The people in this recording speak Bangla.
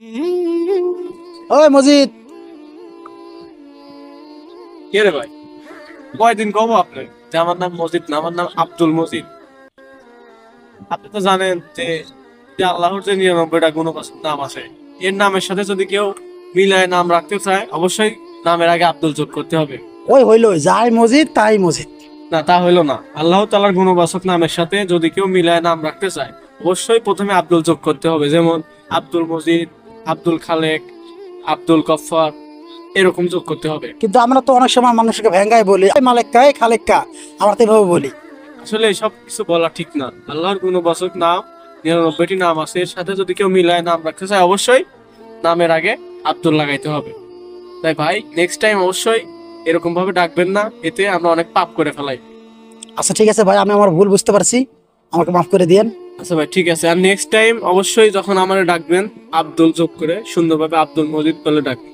ওই মজিদ, কে রে ভাই? কয়দিন কব আপনার যে আমার নাম মজিদ না, আমার নাম আব্দুল মজিদ। আপনি তো জানেন যে যে আল্লাহর যে 99টা গুণবাচক নাম আছে, এর নামের সাথে যদি কেউ মিলায় নাম রাখতে চায়, অবশ্যই নামের আগে আব্দুল যোগ করতে হবে। ওই হইলো যাই মজিদ তাই মজিদ। না, তা হইলো না। আল্লাহ তাআলার গুণবাচক নামের সাথে যদি কেউ মিলায় নাম রাখতে চায়, অবশ্যই প্রথমে আব্দুল যোগ করতে হবে। যেমন আব্দুল মজিদ, আব্দুল খালেক, আব্দুল গফফার, এরকম যোগ করতে হবে। কিন্তু আমরা তো অনেক সময় মানুষকে ভেঙ্গাই বলি, এই মালেক্কা এই খালেক্কা, আমরা তো এভাবে বলি। আসলে এসব কিছু বলা ঠিক না। আল্লাহর গুণবাচক নাম 99টি নাম আছে, এর সাথে যদি কেউ মিলায় নাম রাখতে চায়, অবশ্যই নামের আগে আব্দুল লাগাইতে হবে। তাই ভাই, নেক্সট টাইম অবশ্যই এরকম ভাবে ডাকবেন না, এতে আমরা অনেক পাপ করে ফেলাই। আচ্ছা ঠিক আছে ভাই, আমি আমার ভুল বুঝতে পারছি, আমাকে মাফ করে দিয়েন। আচ্ছা ভাই, ঠিক আছে। আর নেক্সট টাইম অবশ্যই যখন আমারে ডাকবেন, আব্দুল যোগ করে সুন্দরভাবে আব্দুল মজিদ বলে ডাকবেন।